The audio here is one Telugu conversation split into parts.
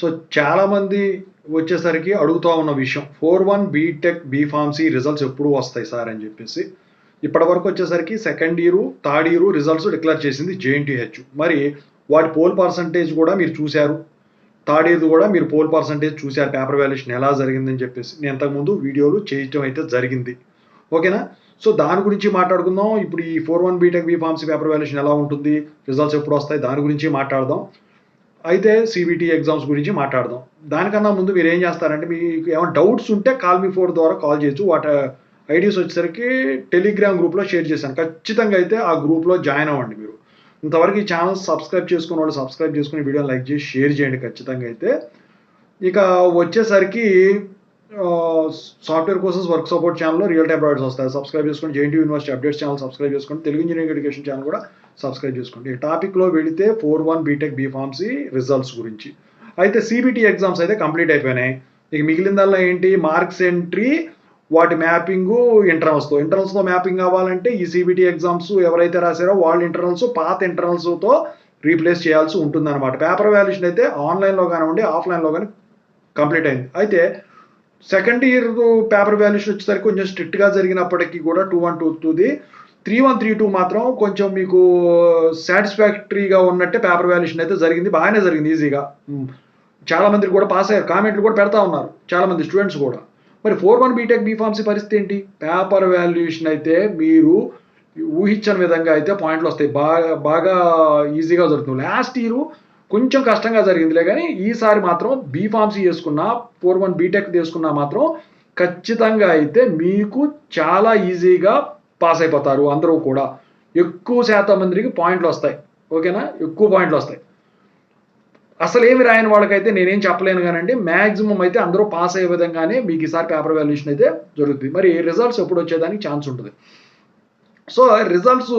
సో చాలామంది వచ్చేసరికి అడుగుతూ ఉన్న విషయం 4-1 బీటెక్ బీఫార్మసీ రిజల్ట్స్ ఎప్పుడు వస్తాయి సార్ అని చెప్పేసి. ఇప్పటివరకు వచ్చేసరికి second year, third year results declare చేసింది జేఎన్టీహెచ్. మరి వాటి పోల్ పర్సంటేజ్ కూడా మీరు చూశారు. థర్డ్ ఇయర్ కూడా మీరు పోల్ పర్సంటేజ్ చూశారు, పేపర్ వాల్యుయేషన్ ఎలా జరిగిందని చెప్పేసి నేను ఇంతకుముందు వీడియోలు చేయటం అయితే జరిగింది. ఓకేనా? సో దాని గురించి మాట్లాడుకుందాం. ఇప్పుడు ఈ 4-1 బీటెక్ బీఫార్మసీ పేపర్ వాల్యుయేషన్ ఎలా ఉంటుంది, రిజల్ట్స్ ఎప్పుడు వస్తాయి, దాని గురించి మాట్లాడదాం. అయితే సిబిటి ఎగ్జామ్స్ గురించి మాట్లాడదాం. దానికన్నా ముందు మీరు ఏం చేస్తారంటే, మీకు ఏమైనా డౌట్స్ ఉంటే కాల్ మీ ఫోర్ ద్వారా కాల్ చేయొచ్చు. వాటి ఐడీస్ వచ్చేసరికి టెలిగ్రామ్ గ్రూప్లో షేర్ చేశాను. ఖచ్చితంగా అయితే ఆ గ్రూప్లో జాయిన్ అవ్వండి. మీరు ఇంతవరకు ఈ ఛానల్ సబ్స్క్రైబ్ చేసుకున్న వాళ్ళు సబ్స్క్రైబ్ చేసుకుని వీడియోని లైక్ చేసి షేర్ చేయండి ఖచ్చితంగా అయితే. ఇక వచ్చేసరికి సాఫ్ట్వేర్ కోర్సెస్ వర్క్ సపోర్ట్ ఛానల్లో రియల్ టైమ్ అప్డేట్స్ వస్తాయి. సబ్స్క్రైబ్ చేసుకోండి. JNT university updates channel subscribe చేసుకోండి. తెలుగు ఇంజనీరింగ్ ఎడ్యుకేషన్ ఛానల్ కూడా సబ్స్క్రైబ్ చేసుకోండి. ఈ టాపిక్లో వెళితే 4-1 బీటెక్ బీఫార్మసీ రిజల్ట్స్ గురించి. అయితే సిబిటి ఎగ్జామ్స్ అయితే కంప్లీట్ అయిపోయినాయి. ఇక మిగిలిందల్లా ఏంటి, మార్క్స్ ఎంట్రీ, వాటి మ్యాపింగు, ఇంటర్నల్స్తో మ్యాపింగ్ అవ్వాలంటే ఈ సిబిటి ఎగ్జామ్స్ ఎవరైతే రాశారో వాళ్ళ ఇంటర్నల్స్ పాత ఇంటర్నల్స్తో రీప్లేస్ చేయాల్సి ఉంటుందన్నమాట. పేపర్ వాల్యుయేషన్ అయితే ఆన్లైన్లో కానివ్వండి ఆఫ్లైన్లో కానీ కంప్లీట్ అయింది. అయితే సెకండ్ ఇయర్ పేపర్ వాల్యుయేషన్ వచ్చేసరికి కొంచెం స్ట్రిక్ట్గా జరిగినప్పటికీ కూడా 2-1-2 3-1-3-2 మాత్రం కొంచెం మీకు సాటిస్ఫాక్టరీగా ఉన్నట్టే పేపర్ వాల్యుయేషన్ అయితే జరిగింది. బాగానే జరిగింది, ఈజీగా. చాలా మంది కూడా పాస్ అయ్యారు, కామెంట్లు కూడా పెడతా ఉన్నారు చాలామంది స్టూడెంట్స్ కూడా. మరి 4-1 బీటెక్ బీఫార్మసీ పరిస్థితి ఏంటి? పేపర్ వాల్యుయేషన్ అయితే మీరు ఊహించని విధంగా అయితే పాయింట్లు వస్తాయి. బాగా ఈజీగా జరుగుతుంది. లాస్ట్ ఇయర్ కొంచెం కష్టంగా జరిగిందిలే, కానీ ఈసారి మాత్రం బీఫార్మసీ చేసుకున్నా 4-1 బీటెక్ తీసుకున్నా మాత్రం ఖచ్చితంగా అయితే మీకు చాలా ఈజీగా పాస్ అయిపోతారు అందరూ కూడా. ఎక్కువ శాతం మందికి పాయింట్లు వస్తాయి. ఓకేనా? ఎక్కువ పాయింట్లు వస్తాయి. అసలు ఏమి రాయని వాళ్ళకైతే నేనేం చెప్పలేను కానండి, మ్యాక్సిమం అయితే అందరూ పాస్ అయ్యే విధంగానే మీకు ఈసారి పేపర్ వాల్యుయేషన్ అయితే జరుగుతుంది. మరి రిజల్ట్స్ ఎప్పుడు వచ్చేదానికి ఛాన్స్ ఉంటుంది. సో రిజల్ట్స్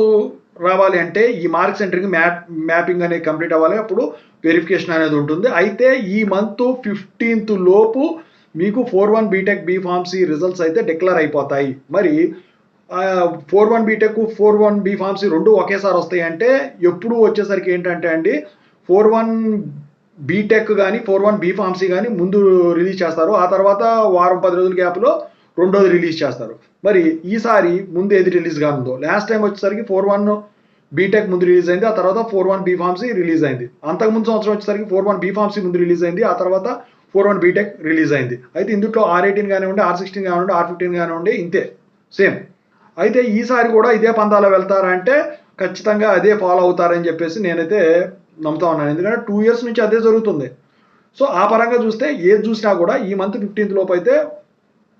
రావాలి అంటే ఈ మార్క్స్ ఎంట్రీకి మ్యాపింగ్ అనేది కంప్లీట్ అవ్వాలి. అప్పుడు వెరిఫికేషన్ అనేది ఉంటుంది. అయితే ఈ మంత్ 15th లోపు మీకు 4-1 బీటెక్ బీఫార్మసీ రిజల్ట్స్ అయితే డిక్లేర్ అయిపోతాయి. మరి 4-1 బీటెక్ 4-1 బీఫార్మసీ రెండు ఒకేసారి వస్తాయి అంటే ఎప్పుడు వచ్చేసరికి ఏంటంటే అండి, 4-1 బీటెక్ కానీ 4-1 బీఫార్మసీ కానీ ముందు రిలీజ్ చేస్తారు. ఆ తర్వాత వారం 10 రోజుల గ్యాప్లో రెండోది రిలీజ్ చేస్తారు. మరి ఈసారి ముందు ఏది రిలీజ్ కానుందో, లాస్ట్ టైం వచ్చేసరికి 4-1 బీటెక్ ముందు రిలీజ్ అయింది, ఆ తర్వాత 4-1 బీఫార్మసీ రిలీజ్ అయింది. అంతకుముందు సంవత్సరం వచ్చేసరికి 4-1 బీఫార్మసీ ముందు రిలీజ్ అయింది, ఆ తర్వాత 4-1 బీటెక్ రిలీజ్ అయింది. అయితే ఇందులో R18 కానివ్వండి, R16 కానివ్వండి, R15 కానివ్వండి, ఇంతే సేమ్. అయితే ఈసారి కూడా ఇదే పందాలో వెళ్తారా అంటే ఖచ్చితంగా అదే ఫాలో అవుతారని చెప్పేసి నేనైతే నమ్ముతా ఉన్నాను. ఎందుకంటే 2 years నుంచి అదే జరుగుతుంది. సో ఆ పరంగా చూస్తే ఏది చూసినా కూడా ఈ మంత్ 15th లోపు అయితే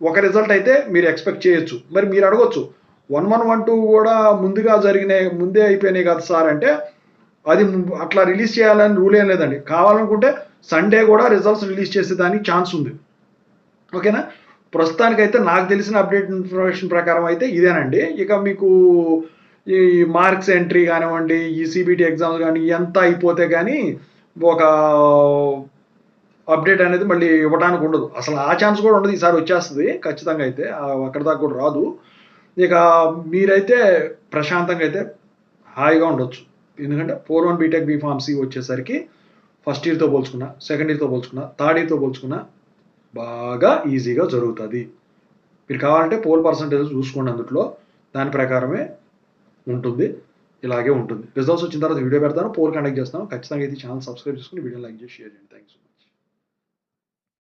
ఒక రిజల్ట్ అయితే మీరు ఎక్స్పెక్ట్ చేయొచ్చు. మరి మీరు అడగొచ్చు, 1-1-1-2 కూడా ముందే అయిపోయినాయి కదా సార్ అంటే, అది అట్లా రిలీజ్ చేయాలని రూల్ ఏం లేదండి. కావాలనుకుంటే సండే కూడా రిజల్ట్స్ రిలీజ్ చేసేదానికి ఛాన్స్ ఉంది. ఓకేనా? ప్రస్తుతానికైతే నాకు తెలిసిన అప్డేట్ ఇన్ఫర్మేషన్ ప్రకారం అయితే ఇదేనండి. ఇక మీకు ఈ మార్క్స్ ఎంట్రీ కానివ్వండి, ఈ సిబిటి ఎగ్జామ్స్ కానీ ఎంత అయిపోతే కానీ ఒక అప్డేట్ అనేది మళ్ళీ ఇవ్వడానికి ఉండదు. అసలు ఆ ఛాన్స్ కూడా ఉండదు. ఈసారి వచ్చేస్తుంది ఖచ్చితంగా అయితే, అక్కడ దాకా కూడా రాదు. ఇక మీరైతే ప్రశాంతంగా అయితే హాయిగా ఉండొచ్చు. ఎందుకంటే 4-1 బీటెక్ బీఫార్మసీ వచ్చేసరికి ఫస్ట్ ఇయర్తో పోల్చుకున్నా, సెకండ్ ఇయర్తో పోల్చుకున్నా, థర్డ్ ఇయర్తో పోల్చుకున్నా బాగా ఈజీగా జరుగుతుంది. మీరు కావాలంటే పోల్ పర్సంటేజ్ చూసుకోండి, అందులో దాని ప్రకారమే ఉంటుంది. ఇలాగే ఉంటుంది. రిజల్ట్స్ వచ్చిన తర్వాత వీడియో పెడతాను, పోల్ కండక్ట్ చేస్తాను. ఖచ్చితంగా అయితే ఛానల్ సబ్స్క్రైబ్ చేసుకుని వీడియో లైక్ చేసి షేర్ చేయండి. థ్యాంక్స్.